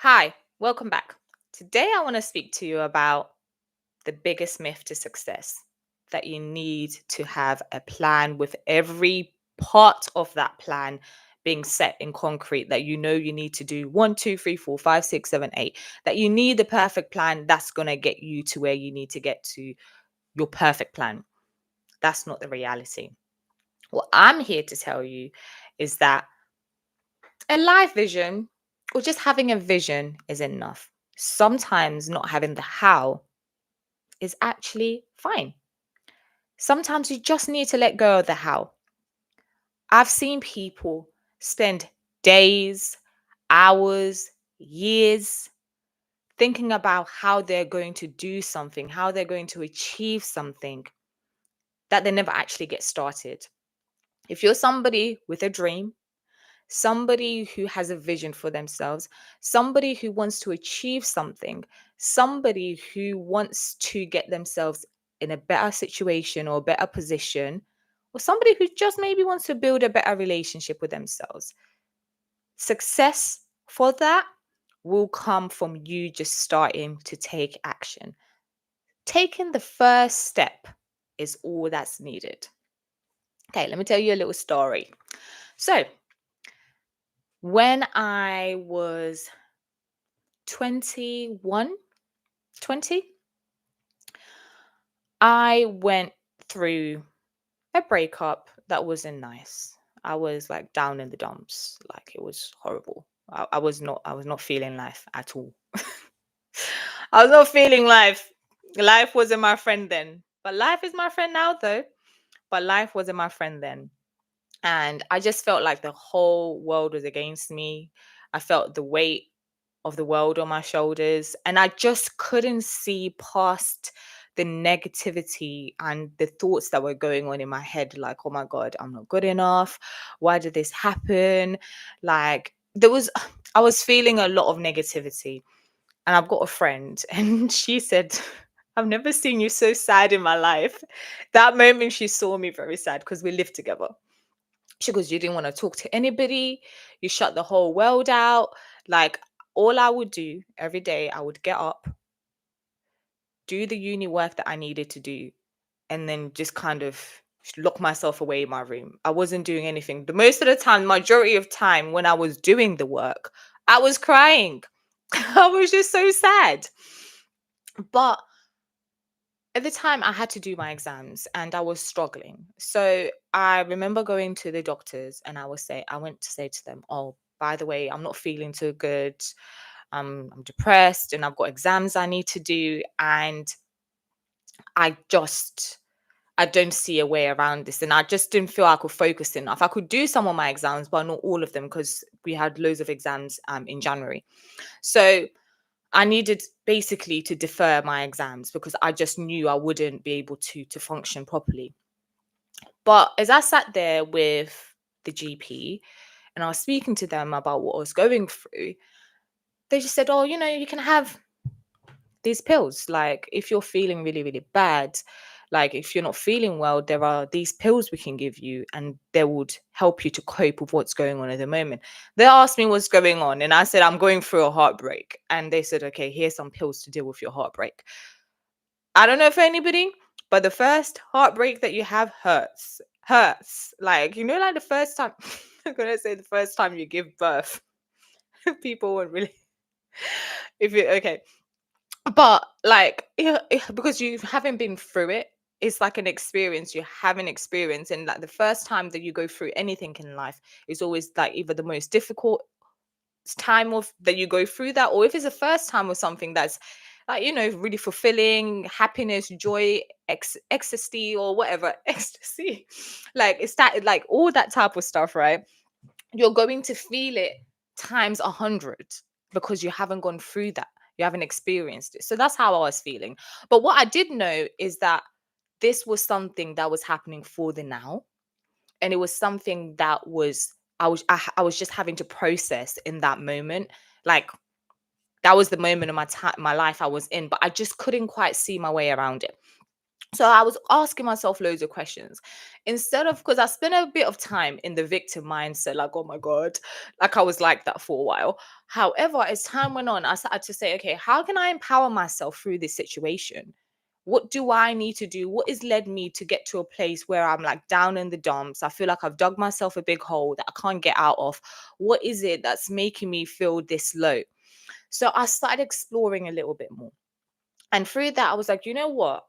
Hi, welcome back. Today, I want to speak to you about the biggest myth to success, that you need to have a plan with every part of that plan being set in concrete, that you need to do one, two, three, four, five, six, seven, eight, that you need the perfect plan that's going to get you to where you need to get to your perfect plan. That's not the reality. What I'm here to tell you is that a life vision or just having a vision is enough. Sometimes not having the how is actually fine. Sometimes you just need to let go of the how. I've seen people spend days, hours, years thinking about how they're going to do something, how they're going to achieve something that they never actually get started. If you're somebody with a dream, somebody who has a vision for themselves, somebody who wants to achieve something, somebody who wants to get themselves in a better situation or a better position, or somebody who just maybe wants to build a better relationship with themselves. Success for that will come from you just starting to take action. Taking the first step is all that's needed. Okay, let me tell you a little story. So, when I was 21, 20, I went through a breakup that wasn't nice. I was like down in the dumps. Like it was horrible. I was not feeling life at all. I was not feeling life. Life wasn't my friend then. But life is my friend now though. But life wasn't my friend then. And I just felt like the whole world was against me. I felt the weight of the world on my shoulders. And I just couldn't see past the negativity and the thoughts that were going on in my head. Like, oh my God, I'm not good enough. Why did this happen? Like, I was feeling a lot of negativity. And I've got a friend, and she said, I've never seen you so sad in my life. That moment, she saw me very sad because we lived together. She goes, you didn't want to talk to anybody. You shut the whole world out. Like, all I would do every day, I would get up, do the uni work that I needed to do, and then just kind of lock myself away in my room. I wasn't doing anything. The most of the time, majority of time when I was doing the work, I was crying. I was just so sad. But at the time, I had to do my exams and I was struggling. So I remember going to the doctors and I went to say to them, oh, by the way, I'm not feeling too good. I'm depressed and I've got exams I need to do. And I just, I don't see a way around this. And I just didn't feel I could focus enough. I could do some of my exams, but not all of them because we had loads of exams in January. So I needed basically to defer my exams because I just knew I wouldn't be able to function properly. But as I sat there with the GP and I was speaking to them about what I was going through, they just said, "Oh, you can have these pills. Like if you're feeling really, really bad, like if you're not feeling well, there are these pills we can give you and they would help you to cope with what's going on at the moment." They asked me what's going on and I said, I'm going through a heartbreak. And they said, okay, here's some pills to deal with your heartbreak. I don't know for anybody, but the first heartbreak that you have hurts. Hurts. Like, like the first time, I'm going to say the first time you give birth, people won't really, if you, okay. But like, because you haven't been through it, it's like an experience you haven't experienced. And like the first time that you go through anything in life is always like either the most difficult time of that you go through that, or if it's the first time of something that's like, really fulfilling, happiness, joy, ecstasy, or whatever, ecstasy. Like it's that, like all that type of stuff, right? You're going to feel it times 100 because you haven't gone through that. You haven't experienced it. So that's how I was feeling. But what I did know is that this was something that was happening for the now. And it was something that I was just having to process in that moment. Like that was the moment of my time, my life I was in, but I just couldn't quite see my way around it. So I was asking myself loads of questions instead of, because I spent a bit of time in the victim mindset, like, oh my God, like I was like that for a while. However, as time went on, I started to say, okay, how can I empower myself through this situation? What do I need to do? What has led me to get to a place where I'm like down in the dumps? I feel like I've dug myself a big hole that I can't get out of. What is it that's making me feel this low? So I started exploring a little bit more. And through that, I was like, you know what?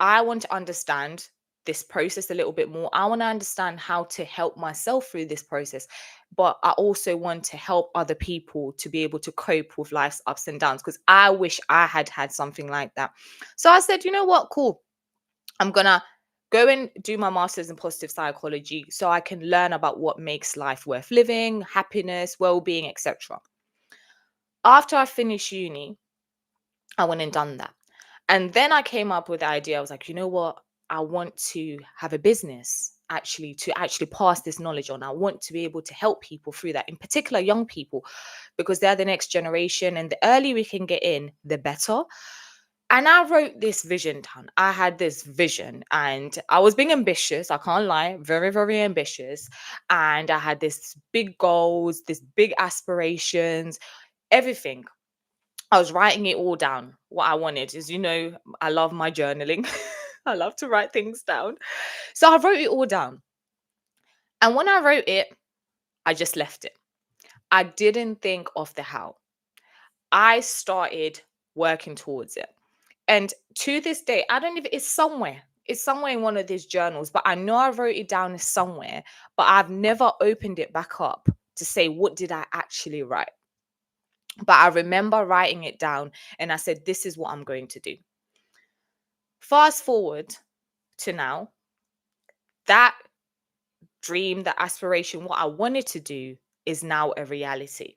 I want to understand this process a little bit more. I want to understand how to help myself through this process, but I also want to help other people to be able to cope with life's ups and downs, because I wish I had had something like that. So I said, you know what, cool. I'm going to go and do my master's in positive psychology so I can learn about what makes life worth living, happiness, well-being, etc. After I finished uni, I went and done that. And then I came up with the idea. I was like, you know what? I want to have a business to actually pass this knowledge on. I want to be able to help people through that, in particular young people, because they're the next generation. And the earlier we can get in, the better. And I wrote this vision down. I had this vision and I was being ambitious. I can't lie, very, very ambitious. And I had this big goals, this big aspirations, everything. I was writing it all down. What I wanted is, I love my journaling. I love to write things down. So I wrote it all down. And when I wrote it, I just left it. I didn't think of the how. I started working towards it. And to this day, I don't even, it's somewhere. It's somewhere in one of these journals, but I know I wrote it down somewhere, but I've never opened it back up to say, what did I actually write? But I remember writing it down and I said, this is what I'm going to do. Fast forward to now, that dream, that aspiration, what I wanted to do is now a reality.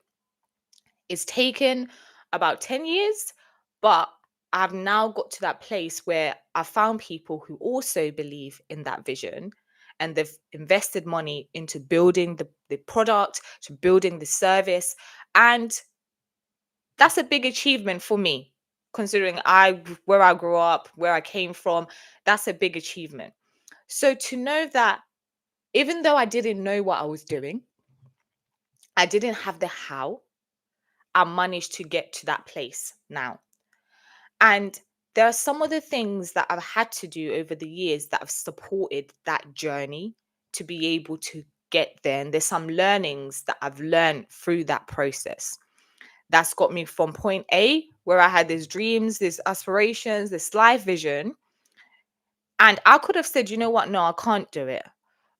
It's taken about 10 years, but I've now got to that place where I found people who also believe in that vision and they've invested money into building the product, to building the service. And that's a big achievement for me, considering where I grew up, where I came from. That's a big achievement. So to know that even though I didn't know what I was doing, I didn't have the how, I managed to get to that place now. And there are some of the things that I've had to do over the years that have supported that journey to be able to get there. And there's some learnings that I've learned through that process. That's got me from point A, where I had these dreams, these aspirations, this life vision. And I could have said, you know what? No, I can't do it.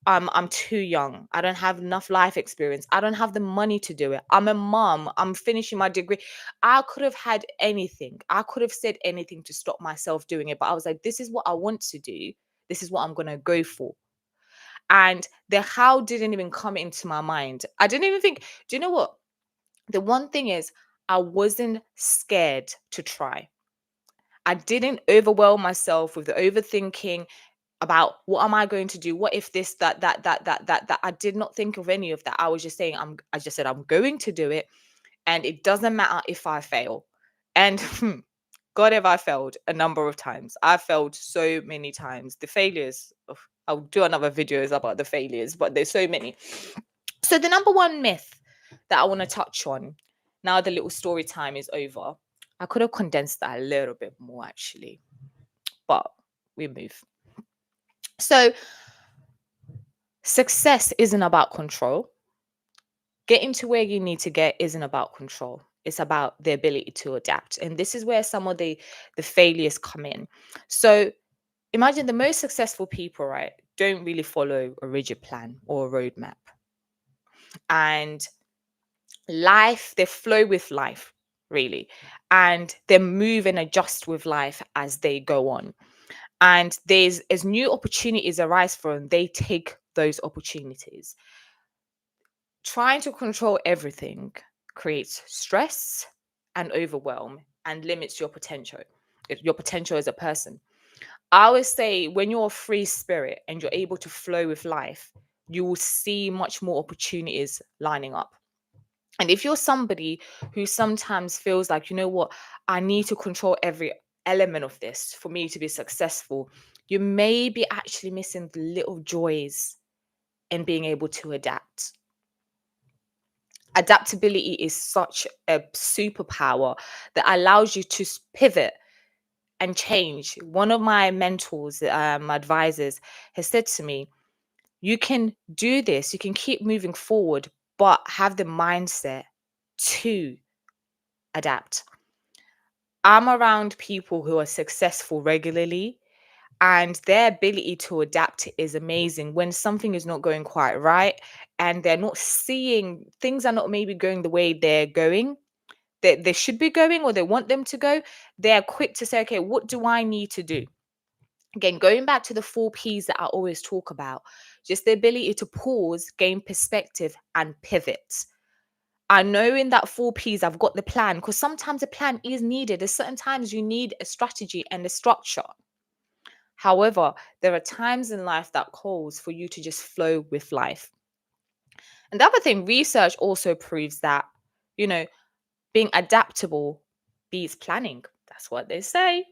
I'm too young. I don't have enough life experience. I don't have the money to do it. I'm a mom. I'm finishing my degree. I could have had anything. I could have said anything to stop myself doing it. But I was like, this is what I want to do. This is what I'm going to go for. And the how didn't even come into my mind. I didn't even think, do you know what? The one thing is, I wasn't scared to try. I didn't overwhelm myself with the overthinking about what am I going to do? What if this, that. I did not think of any of that. I was just saying, I just said, I'm going to do it. And it doesn't matter if I fail. And God, have I failed a number of times. I failed so many times. The failures, I'll do another videos about the failures, but there's so many. So the number one myth that I want to touch on, now the little story time is over. I could have condensed that a little bit more actually, but we move. So success isn't about control. Getting to where you need to get isn't about control. It's about the ability to adapt. And this is where some of the failures come in. So imagine the most successful people, right, don't really follow a rigid plan or a roadmap. And they flow with life, really. And they move and adjust with life as they go on. And as new opportunities arise for them, they take those opportunities. Trying to control everything creates stress and overwhelm and limits your potential as a person. I always say, when you're a free spirit and you're able to flow with life, you will see much more opportunities lining up. And if you're somebody who sometimes feels like, you know what, I need to control every element of this for me to be successful, you may be actually missing the little joys in being able to adapt. Adaptability is such a superpower that allows you to pivot and change. One of my mentors, advisors, has said to me, you can do this, you can keep moving forward, but have the mindset to adapt. I'm around people who are successful regularly, and their ability to adapt is amazing when something is not going quite right and they're not seeing things are not maybe going the way they're going, that they should be going or they want them to go. They're quick to say, okay, what do I need to do? Again, going back to the 4 Ps that I always talk about, just the ability to pause, gain perspective, and pivot. I know in that 4 Ps, I've got the plan because sometimes a plan is needed. There's certain times you need a strategy and a structure. However, there are times in life that calls for you to just flow with life. And the other thing, research also proves that, you know, being adaptable beats planning. That's what they say.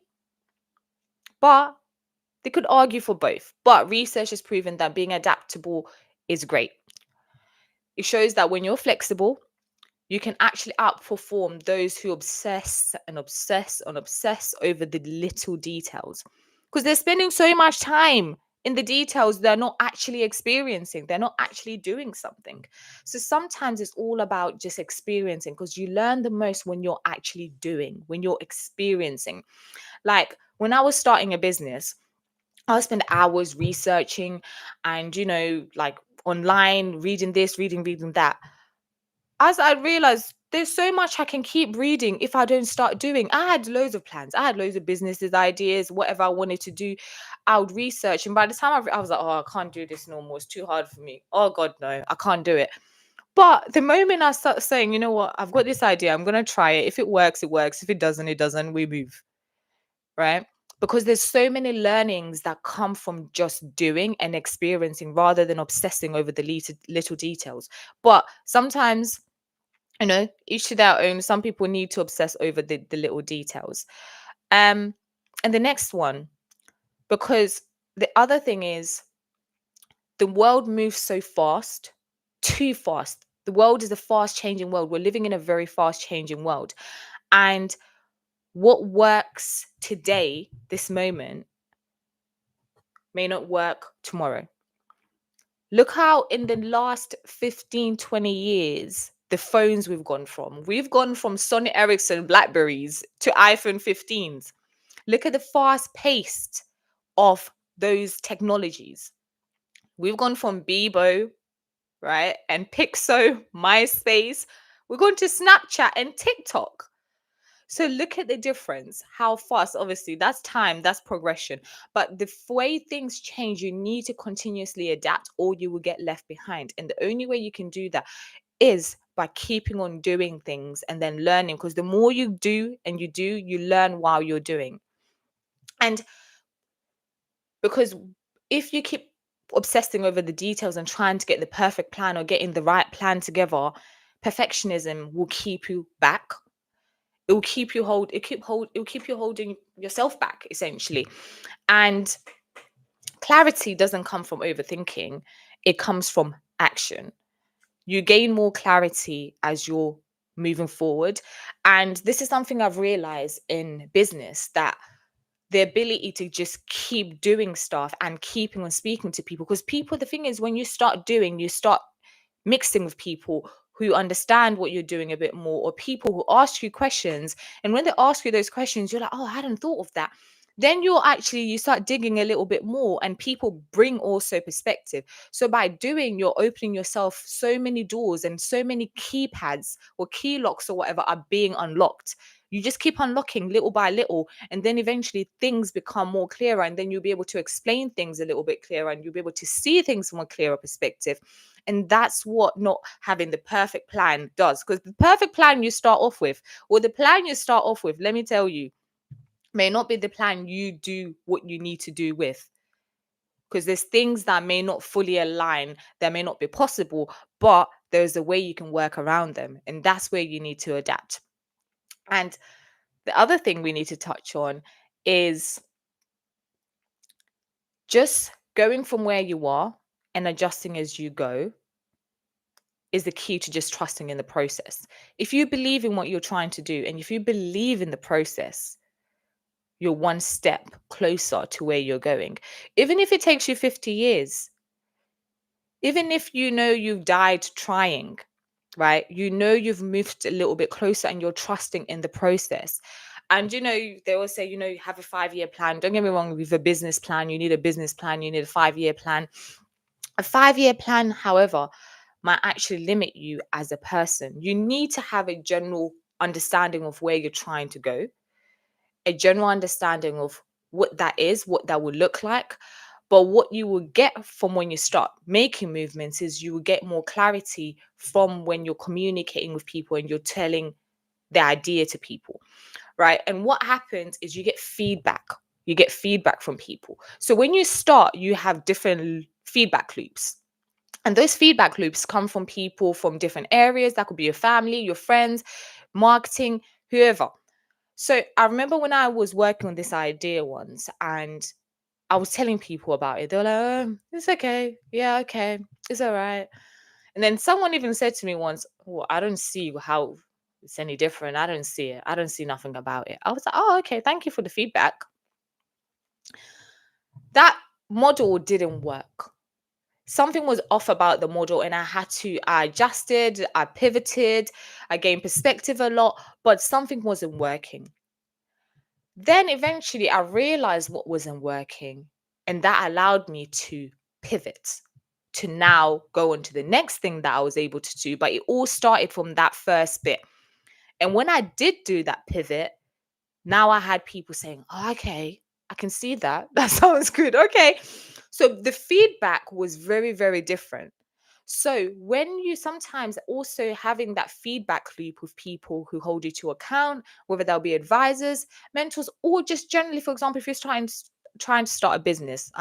But they could argue for both. But research has proven that being adaptable is great. It shows that when you're flexible, you can actually outperform those who obsess and obsess and obsess over the little details because they're spending so much time in the details they're not actually experiencing, they're not actually doing something. So sometimes it's all about just experiencing because you learn the most when you're actually doing, when you're experiencing. Like when I was starting a business, I would spend hours researching and, like online, reading this, reading that. As I realized there's so much I can keep reading if I don't start doing. I had loads of plans. I had loads of businesses, ideas, whatever I wanted to do. I would research. And by the time I was like, oh, I can't do this no more. It's too hard for me. Oh, God, no, I can't do it. But the moment I start saying, you know what, I've got this idea. I'm going to try it. If it works, it works. If it doesn't, it doesn't. We move. Right? Because there's so many learnings that come from just doing and experiencing rather than obsessing over the little details. But sometimes, each to their own. Some people need to obsess over the little details. And the next one, because the other thing is the world moves so fast, too fast. The world is a fast changing world. We're living in a very fast changing world. And what works today, this moment, may not work tomorrow. Look how in the last 15, 20 years, the phones we've gone from. We've gone from Sony Ericsson Blackberries to iPhone 15s. Look at the fast pace of those technologies. We've gone from Bebo, right? And Pixo, MySpace. We're going to Snapchat and TikTok. So look at the difference, how fast, obviously, that's time, that's progression. But the way things change, you need to continuously adapt or you will get left behind. And the only way you can do that is by keeping on doing things and then learning. Because the more you do and you do, you learn while you're doing. And because if you keep obsessing over the details and trying to get the perfect plan or getting the right plan together, perfectionism will keep you back. It will keep you holding yourself back essentially. And clarity doesn't come from overthinking, it comes from action. You gain more clarity as you're moving forward. And this is something I've realized in business, that the ability to just keep doing stuff and keeping on speaking to people, because people, the thing is, when you start doing, you start mixing with people who understand what you're doing a bit more, or people who ask you questions. And when they ask you those questions, you're like, oh, I hadn't thought of that. Then you start digging a little bit more, and people bring also perspective. So by doing, you're opening yourself so many doors, and so many keypads or key locks or whatever are being unlocked. You just keep unlocking little by little, and then eventually things become more clearer, and then you'll be able to explain things a little bit clearer, and you'll be able to see things from a clearer perspective. And that's what not having the perfect plan does. Because the perfect plan you start off with, or the plan you start off with, let me tell you, may not be the plan you do what you need to do with. Because there's things that may not fully align, that may not be possible, but there's a way you can work around them. And that's where you need to adapt. And the other thing we need to touch on is just going from where you are and adjusting as you go is the key to just trusting in the process. If you believe in what you're trying to do and if you believe in the process, you're one step closer to where you're going. Even if it takes you 50 years, even if you know you've died trying, right? You know you've moved a little bit closer and you're trusting in the process. And they always say, you have a 5-year plan. Don't get me wrong, with a business plan, you need a business plan, you need a 5-year plan. A 5-year plan, however, might actually limit you as a person. You need to have a general understanding of where you're trying to go, a general understanding of what that is, what that would look like. But what you will get from when you start making movements is you will get more clarity from when you're communicating with people and you're telling the idea to people, right? And what happens is you get feedback. You get feedback from people. So when you start, you have different feedback loops. And those feedback loops come from people from different areas. That could be your family, your friends, marketing, whoever. So I remember when I was working on this idea once and I was telling people about it. They were like, oh, it's okay. Yeah, okay. It's all right. And then someone even said to me once, well, I don't see how it's any different. I don't see it. I don't see nothing about it. I was like, oh, okay. Thank you for the feedback. That model didn't work. Something was off about the model, and I adjusted, I pivoted, I gained perspective a lot, but something wasn't working. Then eventually I realized what wasn't working, and that allowed me to pivot to now go on to the next thing that I was able to do. But it all started from that first bit. And when I did do that pivot, now I had people saying, oh, okay, I can see that. That sounds good. Okay. So the feedback was very, very different. So when you sometimes also having that feedback loop with people who hold you to account, whether they'll be advisors, mentors, or just generally, for example, if you're trying to start a business,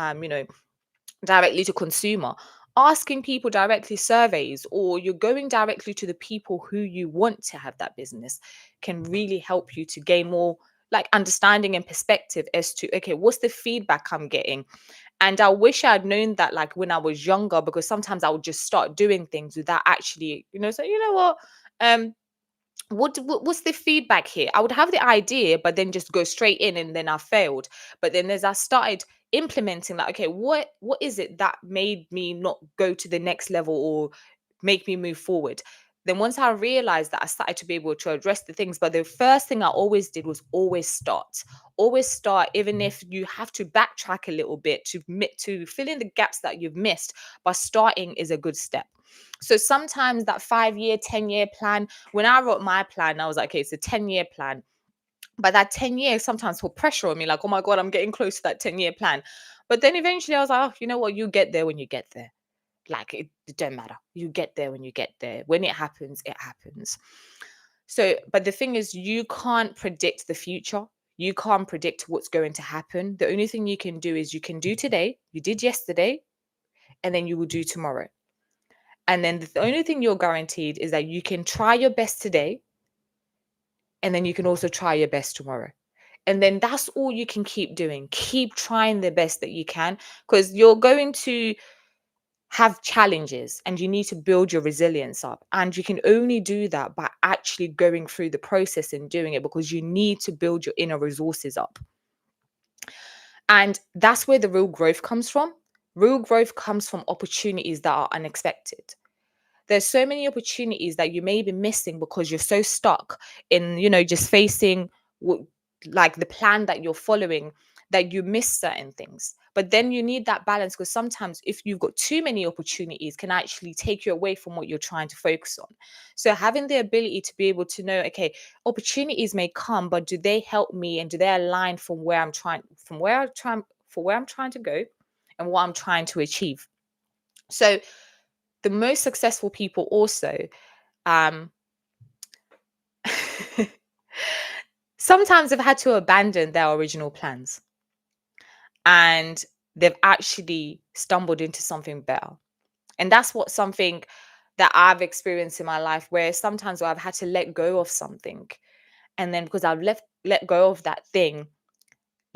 directly to consumer, asking people directly surveys, or you're going directly to the people who you want to have that business can really help you to gain more like understanding and perspective as to, okay, what's the feedback I'm getting? And I wish I had known that like when I was younger, because sometimes I would just start doing things without actually, so what? Um, what's the feedback here? I would have the idea, but then just go straight in and then I failed. But then as I started implementing like, okay, what is it that made me not go to the next level or make me move forward? Then once I realized that, I started to be able to address the things. But the first thing I always did was always start. Always start, even if you have to backtrack a little bit to fill in the gaps that you've missed. But starting is a good step. So sometimes that 5-year, 10-year plan, when I wrote my plan, I was like, okay, it's a 10-year plan. But that 10 years sometimes put pressure on me, like, oh my God, I'm getting close to that 10-year plan. But then eventually I was like, oh, you know what? You get there when you get there. Like, it don't matter. You get there when you get there. When it happens, it happens. So, but the thing is, you can't predict the future. You can't predict what's going to happen. The only thing you can do is you can do today, you did yesterday, and then you will do tomorrow. And then the only thing you're guaranteed is that you can try your best today, and then you can also try your best tomorrow. And then that's all you can keep doing. Keep trying the best that you can, because you're going to have challenges and you need to build your resilience up. And you can only do that by actually going through the process and doing it, because you need to build your inner resources up. And that's where the real growth comes from. Real growth comes from opportunities that are unexpected. There's so many opportunities that you may be missing because you're so stuck in, just facing like the plan that you're following, that you miss certain things. But then you need that balance, because sometimes if you've got too many opportunities can actually take you away from what you're trying to focus on. So having the ability to be able to know, okay, opportunities may come, but do they help me and do they align from where I'm trying to go and what I'm trying to achieve? So the most successful people also, um sometimes they've had to abandon their original plans, and they've actually stumbled into something better. And that's something that I've experienced in my life, where sometimes I've had to let go of something, and then because I've let go of that thing,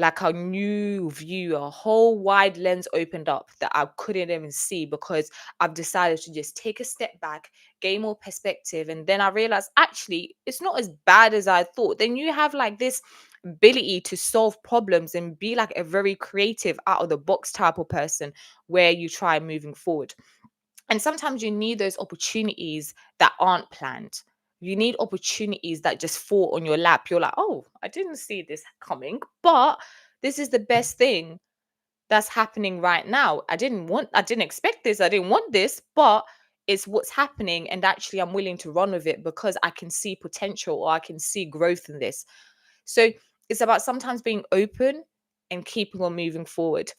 like a new view, a whole wide lens opened up that I couldn't even see because I've decided to just take a step back, gain more perspective. And then I realized actually it's not as bad as I thought. Then you have like this ability to solve problems and be like a very creative, out of the box type of person where you try moving forward. And sometimes you need those opportunities that aren't planned. You need opportunities that just fall on your lap. You're like, oh, I didn't see this coming, but this is the best thing that's happening right now. I didn't expect this, I didn't want this, but it's what's happening. And actually, I'm willing to run with it because I can see potential or I can see growth in this. So it's about sometimes being open and keeping on moving forward.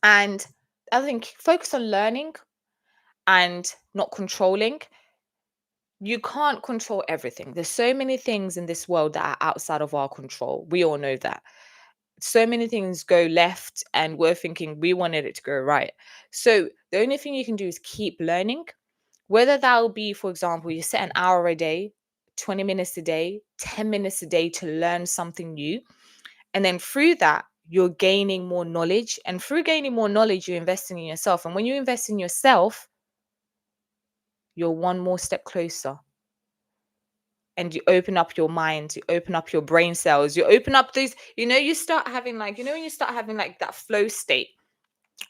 And I think focus on learning and not controlling. You can't control everything. There's so many things in this world that are outside of our control. We all know that. So many things go left and we're thinking we wanted it to go right. So the only thing you can do is keep learning, whether that will be, for example, you set an hour a day, 20 minutes a day, 10 minutes a day to learn something new. And then through that, you're gaining more knowledge. And through gaining more knowledge, you're investing in yourself. And when you invest in yourself, you're one more step closer, and you open up your mind, you open up your brain cells, you open up these, you start having like, when you start having like that flow state,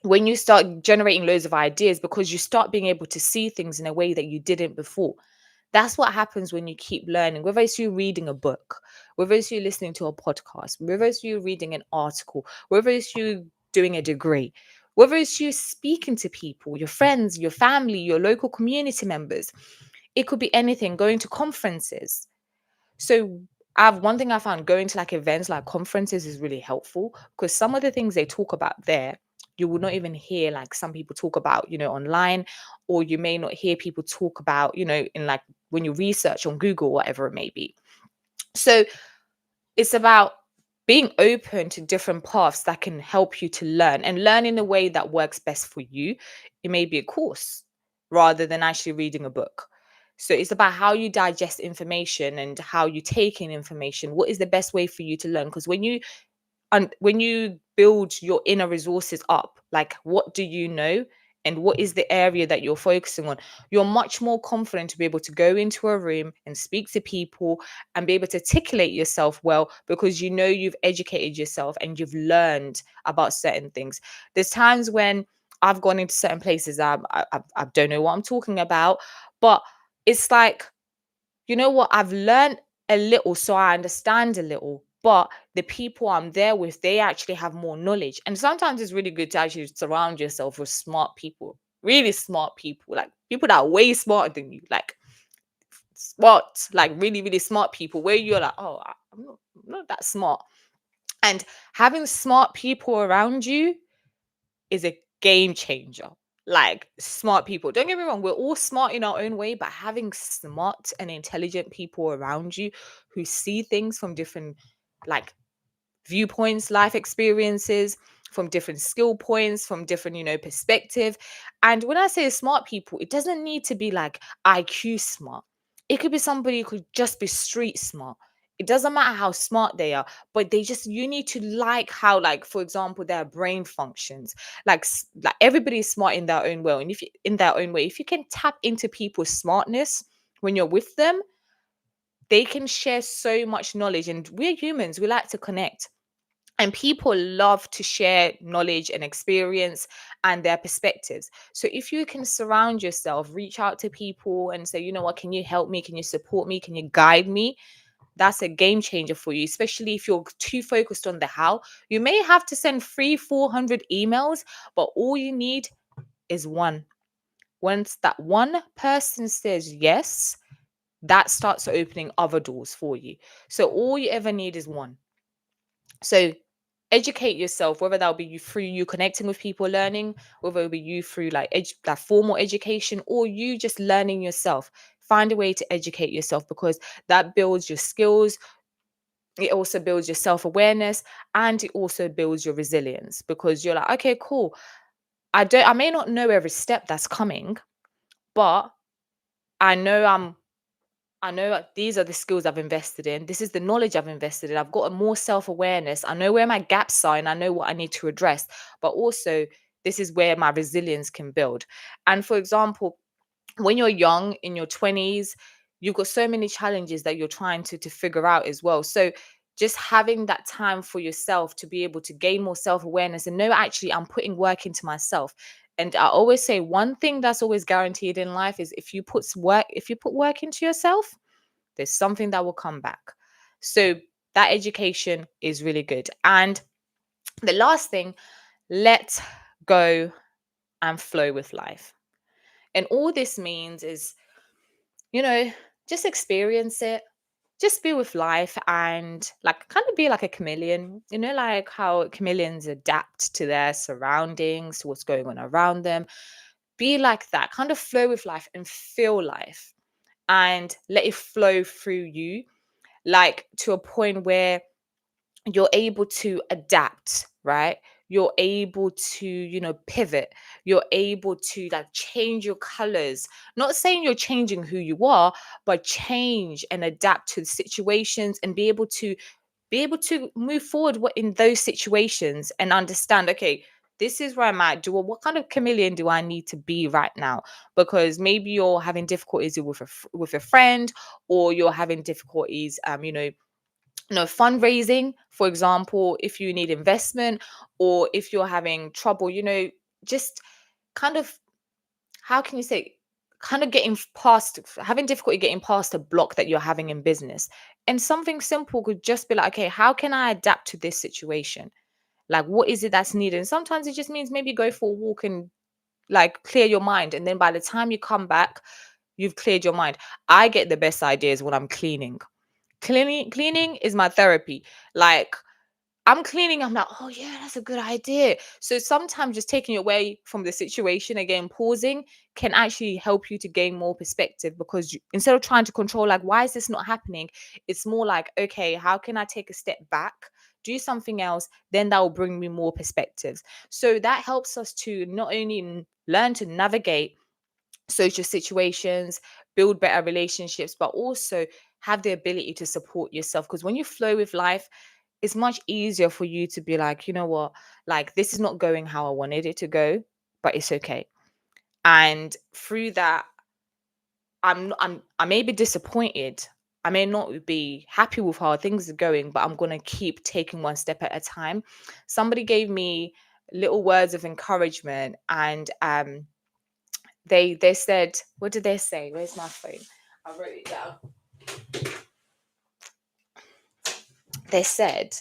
when you start generating loads of ideas because you start being able to see things in a way that you didn't before. That's what happens when you keep learning, whether it's you reading a book, whether it's you listening to a podcast, whether it's you reading an article, whether it's you doing a degree, whether it's you speaking to people, your friends, your family, your local community members. It could be anything, going to conferences. So I've one thing I found, going to like events like conferences is really helpful because some of the things they talk about there, you will not even hear like some people talk about, online, or you may not hear people talk about, in like when you research on Google, whatever it may be. So it's about being open to different paths that can help you to learn and learn in a way that works best for you. It may be a course rather than actually reading a book. So it's about how you digest information and how you take in information. What is the best way for you to learn? Because when you build your inner resources up, like what do you know and what is the area that you're focusing on, you're much more confident to be able to go into a room and speak to people and be able to articulate yourself well because you've educated yourself and you've learned about certain things. There's times when I've gone into certain places, I don't know what I'm talking about, but it's like, you know what? I've learned a little, so I understand a little. But the people I'm there with, they actually have more knowledge. And sometimes it's really good to actually surround yourself with smart people, really smart people, like people that are way smarter than you, like smart, like really, really smart people, where you're like, oh, I'm not that smart. And having smart people around you is a game changer. Like smart people. Don't get me wrong, we're all smart in our own way, but having smart and intelligent people around you who see things from different like viewpoints, life experiences, from different skill points, from different, perspective. And when I say smart people, it doesn't need to be like IQ smart. It could be somebody who could just be street smart. It doesn't matter how smart they are, but you need to like how, like, for example, their brain functions. Like everybody's smart in their own way. And in their own way, if you can tap into people's smartness when you're with them, they can share so much knowledge. And we're humans, we like to connect. And people love to share knowledge and experience and their perspectives. So if you can surround yourself, reach out to people and say, you know what, can you help me? Can you support me? Can you guide me? That's a game changer for you, especially if you're too focused on the how. You may have to send 400 emails, but all you need is one. Once that one person says yes, that starts opening other doors for you. So all you ever need is one. So educate yourself, whether that'll be you through you connecting with people, learning, whether it'll be you through like like formal education, or you just learning yourself. Find a way to educate yourself because that builds your skills. It also builds your self-awareness, and it also builds your resilience because you're like, okay, cool. I may not know every step that's coming, but I know I know these are the skills I've invested in. This is the knowledge I've invested in. I've got a more self-awareness. I know where my gaps are and I know what I need to address. But also, this is where my resilience can build. And for example, when you're young in your 20s, you've got so many challenges that you're trying to figure out as well. So just having that time for yourself to be able to gain more self-awareness and know, actually, I'm putting work into myself. And I always say, one thing that's always guaranteed in life is, if you put work into yourself, there's something that will come back. So that education is really good. And the last thing, let go and flow with life. And all this means is, you know, just experience it. Just be with life and like kind of be like a chameleon, like how chameleons adapt to their surroundings, to what's going on around them. Be like that, kind of flow with life and feel life and let it flow through you, like to a point where you're able to adapt, right? You're able to, pivot. You're able to like change your colors. Not saying you're changing who you are, but change and adapt to the situations and be able to move forward in those situations and understand, okay, this is where I'm at. What kind of chameleon do I need to be right now? Because maybe you're having difficulties with with a friend, or you're having difficulties, fundraising, for example, if you need investment, or if you're having trouble, just kind of, how can you say, kind of having difficulty getting past a block that you're having in business. And something simple could just be like, okay, how can I adapt to this situation? Like, what is it that's needed? And sometimes it just means maybe go for a walk and like clear your mind. And then by the time you come back, you've cleared your mind. I get the best ideas when I'm cleaning. Cleaning is my therapy. Like, I'm cleaning, I'm like, oh yeah, that's a good idea. So sometimes just taking away from the situation, again, pausing, can actually help you to gain more perspective, because instead of trying to control, like, why is this not happening? It's more like, okay, how can I take a step back, do something else? Then that will bring me more perspectives. So that helps us to not only learn to navigate social situations, build better relationships, but also have the ability to support yourself. Because when you flow with life, it's much easier for you to be like, you know what, like, this is not going how I wanted it to go, but it's okay. And through that, I may be disappointed. I may not be happy with how things are going, but I'm gonna keep taking one step at a time. Somebody gave me little words of encouragement, and they said, what did they say? Where's my phone? I wrote it down. They said,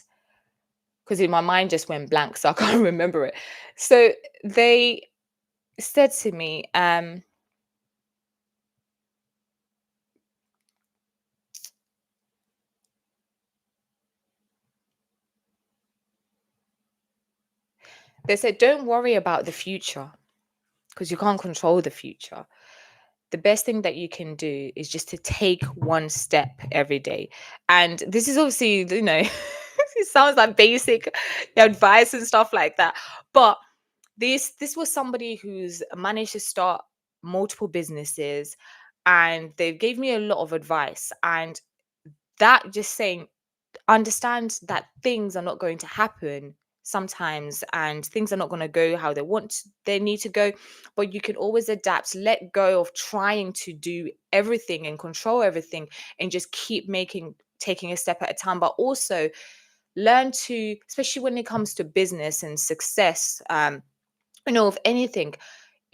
because in my mind just went blank, so I can't remember it. So they said to me, they said, don't worry about the future, because you can't control the future. The best thing that you can do is just to take one step every day. And this is obviously, it sounds like basic advice and stuff like that. But this was somebody who's managed to start multiple businesses, and they gave me a lot of advice. And that, just saying, understand that things are not going to happen sometimes, and things are not going to go how they need to go, but you can always adapt. Let go of trying to do everything and control everything, and just keep taking a step at a time. But also learn to, especially when it comes to business and success, of anything,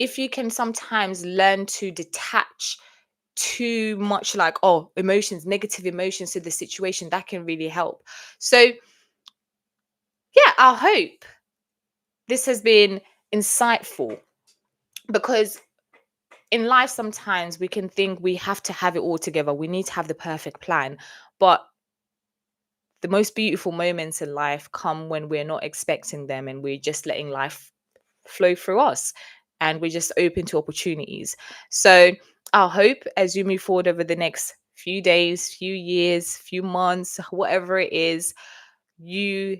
if you can sometimes learn to detach too much, like, emotions, negative emotions to the situation, that can really help. So yeah, I hope this has been insightful, because in life sometimes we can think we have to have it all together, we need to have the perfect plan. But the most beautiful moments in life come when we're not expecting them, and we're just letting life flow through us, and we're just open to opportunities. So I hope, as you move forward over the next few days, few years, few months, whatever it is, you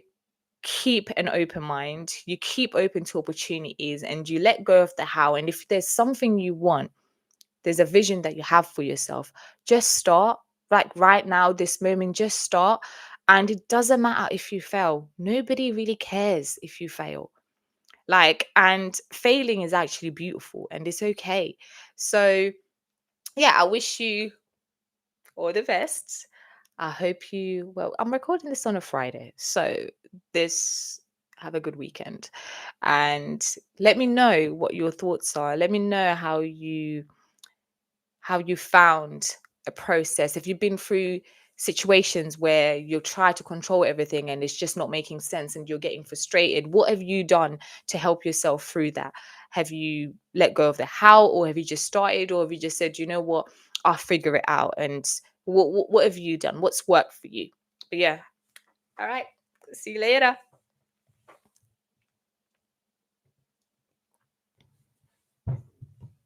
keep an open mind, you keep open to opportunities, and you let go of the how. And if there's something you want, there's a vision that you have for yourself, just start. Like right now, this moment, just start. And it doesn't matter if you fail. Nobody really cares if you fail. Like, and failing is actually beautiful and it's okay. So, yeah, I wish you all the best. I hope you, well, I'm recording this on a Friday. So, this, have a good weekend. And let me know what your thoughts are. Let me know how you found a process. If you've been through situations where you try to control everything and it's just not making sense and you're getting frustrated, what have you done to help yourself through that? Have you let go of the how, or have you just started, or have you just said, you know what, I'll figure it out? And what have you done? What's worked for you? But yeah, all right. See you later.